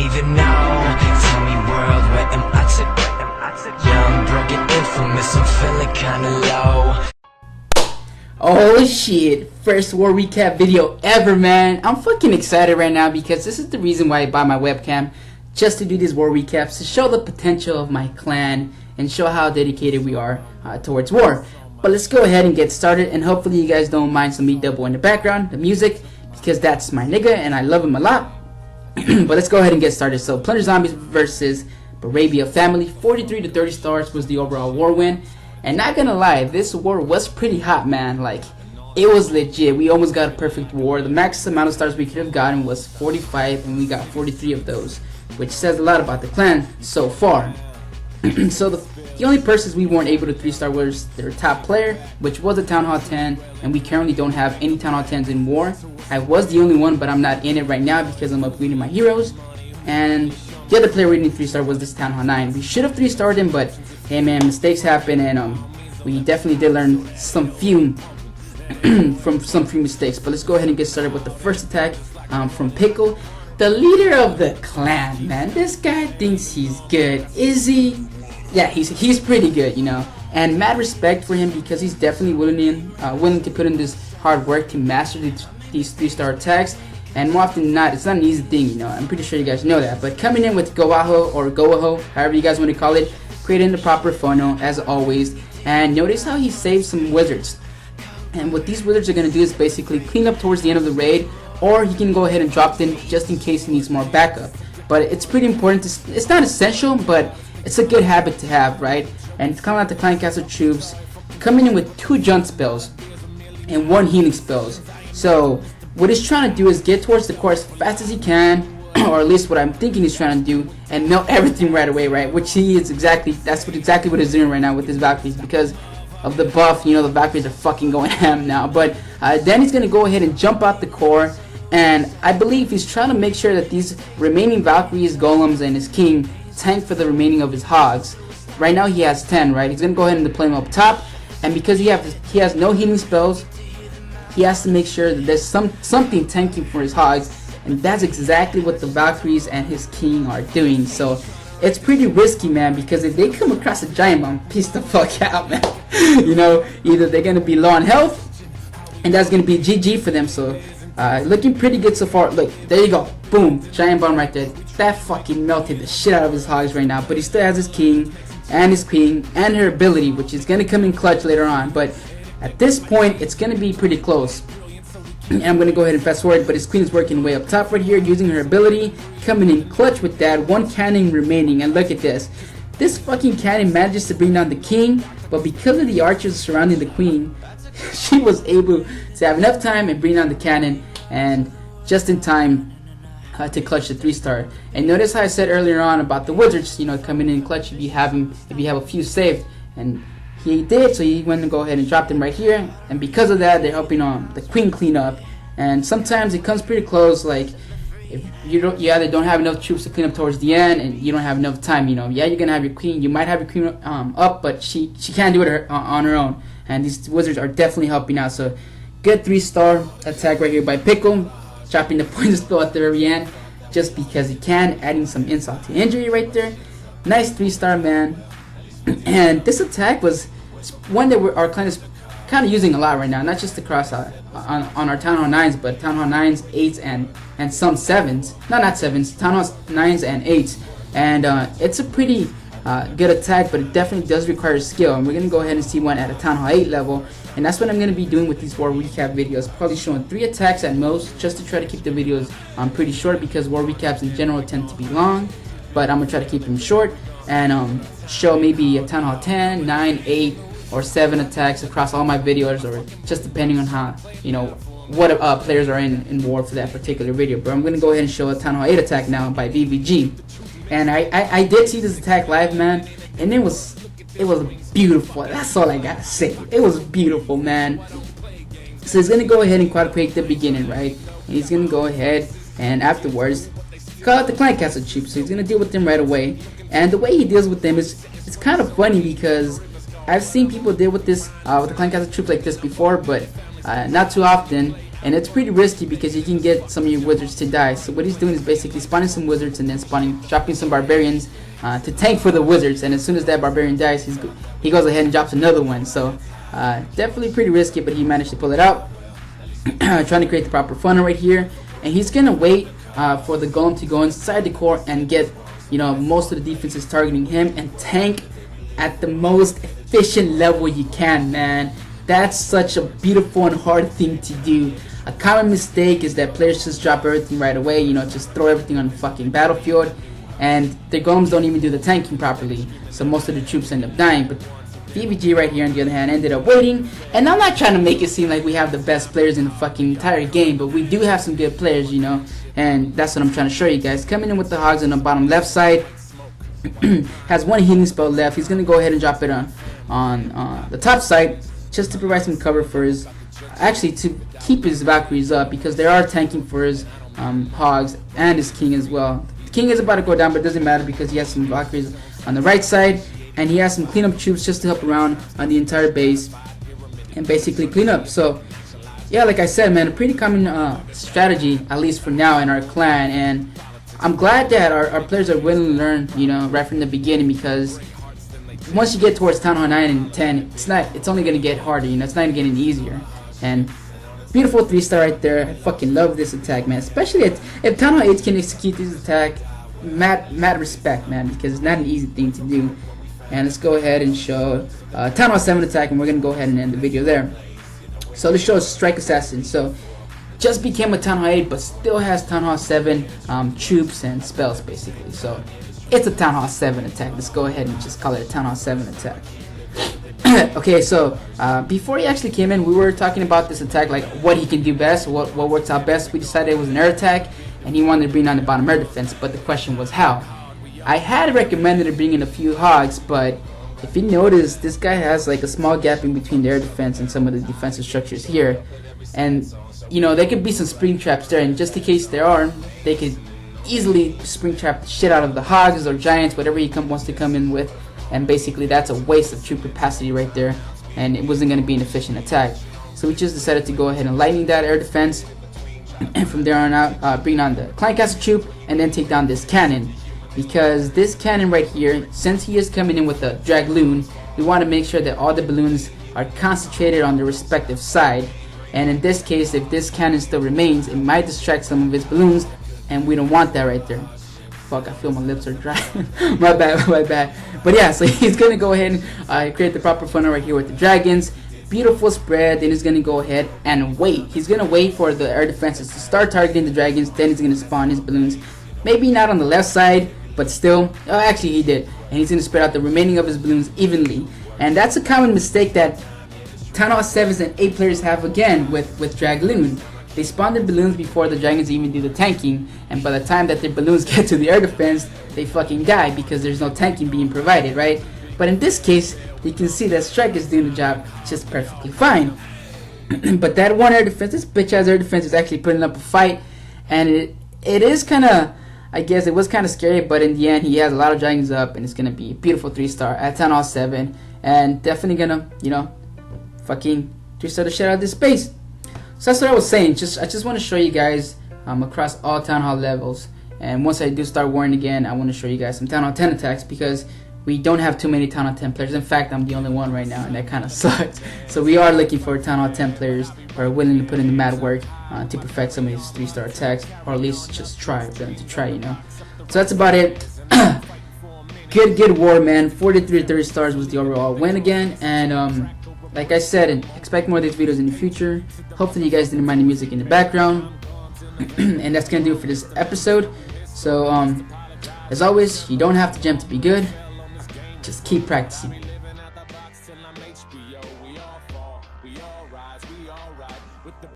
even know. Tell me world, where am I today? Young, broken, infamous, I'm feeling kinda low. Oh shit, first war recap video ever, man. I'm fucking excited right now because this is the reason why I bought my webcam, just to do these war recaps, to show the potential of my clan and show how dedicated we are towards war. But let's go ahead and get started, and hopefully you guys don't mind some meat double in the background, the music, because that's my nigga and I love him a lot. But let's go ahead and get started. So Plunder Zombies versus Arabia Family, 43 to 30 stars was the overall war win. And not gonna lie, this war was pretty hot, man. Like, it was legit. We almost got a perfect war. The max amount of stars we could have gotten was 45, and we got 43 of those, which says a lot about the clan so far. So the only persons we weren't able to 3-star was their top player, which was a Town Hall 10, and we currently don't have any Town Hall 10s in war. I was the only one, but I'm not in it right now because I'm upgrading my heroes. And the other player we didn't 3-star was this Town Hall 9. We should have 3-starred him, but hey man, mistakes happen, and we definitely did learn some few from some few mistakes. But let's go ahead and get started with the first attack from Pickle, the leader of the clan, man. This guy thinks he's good. Is he? Yeah, he's pretty good, you know. And mad respect for him because he's definitely willing to put in this hard work to master these 3-star attacks. And more often than not, it's not an easy thing, you know. I'm pretty sure you guys know that. But coming in with GoVaHo or GoVaHo, however you guys want to call it, creating the proper funnel as always. And notice how he saved some wizards. And what these wizards are going to do is basically clean up towards the end of the raid, or he can go ahead and drop them just in case he needs more backup. But it's pretty important. It's not essential, but it's a good habit to have, right? And it's kind of like the Clan Castle troops coming in with 2 jump spells and 1 healing spells. So what he's trying to do is get towards the core as fast as he can, or at least what I'm thinking he's trying to do, and melt everything right away, right? Which he is exactly what he's doing right now with his Valkyries, because of the buff. You know, the Valkyries are fucking going ham now. But then he's gonna go ahead and jump out the core, and I believe he's trying to make sure that these remaining Valkyries, golems, and his king tank for the remaining of his hogs. Right now he has 10, right? He's gonna go ahead and deploy them up top, and because he has no healing spells, he has to make sure that there's something tanking for his hogs, and that's exactly what the Valkyries and his king are doing. So it's pretty risky, man, because if they come across a giant bomb, peace the fuck out, man. You know, either they're gonna be low on health, and that's gonna be GG for them. So looking pretty good so far. Look, there you go, boom, giant bomb right there. That fucking melted the shit out of his hogs right now. But he still has his king and his queen and her ability, which is gonna come in clutch later on. But at this point, it's gonna be pretty close. And I'm gonna go ahead and fast forward, but his queen is working way up top right here, using her ability, coming in clutch with that. 1 cannon remaining, and look at this. This fucking cannon manages to bring down the king, but because of the archers surrounding the queen, she was able to have enough time and bring down the cannon, and just in time to clutch the 3-star. And notice how I said earlier on about the wizards, you know, coming in clutch if you have a few saved, and he did, so he went to go ahead and drop them right here, and because of that, they're helping the queen clean up. And sometimes it comes pretty close, like if you either don't have enough troops to clean up towards the end, and you don't have enough time. You know, yeah, you're gonna have your queen, you might have your queen up, but she can't do it on her own. And these wizards are definitely helping out. So good 3-star attack right here by Pickle, dropping the poison spell at the very end, just because he can, adding some insult to injury right there. Nice 3-star, man. And this attack was one that our clan is kind of using a lot right now, not just across on our Town Hall 9s, but Town Hall 9s, 8s, and some 7s. Not 7s, Town Hall 9s and 8s. And it's a pretty good attack, but it definitely does require skill. And we're going to go ahead and see one at a Town Hall 8 level. And that's what I'm going to be doing with these war recap videos. Probably showing 3 attacks at most, just to try to keep the videos pretty short, because war recaps in general tend to be long. But I'm going to try to keep them short, and show maybe a Town Hall 10, 9, 8, or 7 attacks across all my videos, or just depending on how, you know, what players are in war for that particular video. But I'm going to go ahead and show a Town Hall 8 attack now by VVG. And I did see this attack live, man, and it was beautiful. That's all I gotta say. It was beautiful, man. So he's going to go ahead and quadruplate the beginning, right? And he's going to go ahead and afterwards call out the Clan Castle troops. So he's going to deal with them right away. And the way he deals with them is, it's kind of funny, because I've seen people deal with this with the Clan Castle troops like this before, but not too often. and it's pretty risky because you can get some of your wizards to die. So what he's doing is basically spawning some wizards and then dropping some barbarians to tank for the wizards, and as soon as that barbarian dies, he goes ahead and drops another one. So definitely pretty risky, but he managed to pull it out. Trying to create the proper funnel right here, and he's gonna wait for the golem to go inside the core and get, you know, most of the defenses targeting him and tank at the most efficient level you can, man. That's such a beautiful and hard thing to do. A common mistake is that players just drop everything right away, you know, just throw everything on the fucking battlefield, and their golems don't even do the tanking properly, so most of the troops end up dying. But VVG right here on the other hand ended up waiting, and I'm not trying to make it seem like we have the best players in the fucking entire game, but we do have some good players, you know, and that's what I'm trying to show you guys. Coming in with the hogs on the bottom left side, has one healing spell left. He's gonna go ahead and drop it on the top side just to provide some cover for his, actually to keep his Valkyries up, because they are tanking for his hogs and his king as well. The king is about to go down, but it doesn't matter because he has some Valkyries on the right side, and he has some cleanup troops just to help around on the entire base and basically clean up. So yeah, like I said, man, a pretty common strategy, at least for now, in our clan, and I'm glad that our players are willing to learn, you know, right from the beginning, because once you get towards Town Hall 9 and 10, it's only going to get harder, you know, it's not getting easier. And beautiful 3-star right there. I fucking love this attack, man, especially if Town Hall 8 can execute this attack, mad respect, man, because it's not an easy thing to do. And let's go ahead and show Town Hall 7 attack, and we're going to go ahead and end the video there. So let's show Strike Assassin. So just became a Town Hall 8, but still has Town Hall 7 troops and spells, basically. So it's a Town Hall 7 attack. Let's go ahead and just call it a Town Hall 7 attack. Okay, so before he actually came in, we were talking about this attack, like what he can do best, what works out best. We decided it was an air attack, and he wanted to bring down the bottom air defense, but the question was how. I had recommended to bring in a few hogs, but if you notice, this guy has like a small gap in between the air defense and some of the defensive structures here, and you know, there could be some spring traps there, and just in case there are, they could easily spring trap the shit out of the hogs or giants, whatever he wants to come in with, and basically that's a waste of troop capacity right there, and it wasn't going to be an efficient attack. So we just decided to go ahead and lightning that air defense, and from there on out bring on the Clan Castle troop, and then take down this cannon, because this cannon right here, since he is coming in with a Dragloon, we want to make sure that all the balloons are concentrated on the respective side. And in this case, if this cannon still remains, it might distract some of his balloons, and we don't want that right there. Fuck, I feel my lips are dry. my bad. But yeah, so he's gonna go ahead and create the proper funnel right here with the dragons. Beautiful spread. Then he's gonna go ahead and wait. He's gonna wait for the air defenses to start targeting the dragons. Then he's gonna spawn his balloons. Maybe not on the left side, but still. Actually, he did. And he's gonna spread out the remaining of his balloons evenly. And that's a common mistake that Town Hall 7s and 8 players have again with Dragloon. They spawn their balloons before the dragons even do the tanking, and by the time that their balloons get to the air defense, they fucking die because there's no tanking being provided, right? But in this case, you can see that Strike is doing the job just perfectly fine. But that one air defense, this bitch ass air defense, is actually putting up a fight, and it is kind of, I guess it was kind of scary, but in the end he has a lot of dragons up, and it's gonna be a beautiful 3-star at Town Hall 7, and definitely gonna, you know, fucking 3-star the shit out of this space. So that's what I was saying. I just want to show you guys across all Town Hall levels, and once I do start warring again, I want to show you guys some Town Hall 10 attacks, because we don't have too many Town Hall 10 players. In fact, I'm the only one right now, and that kind of sucks. So we are looking for Town Hall 10 players who are willing to put in the mad work to perfect some of these 3-star attacks, or at least just try, you know. So that's about it. Good war, man. 43 30 stars was the overall win again, and like I said, and expect more of these videos in the future. Hopefully you guys didn't mind the music in the background. And that's gonna do it for this episode. So as always, you don't have to jump to be good. Just keep practicing.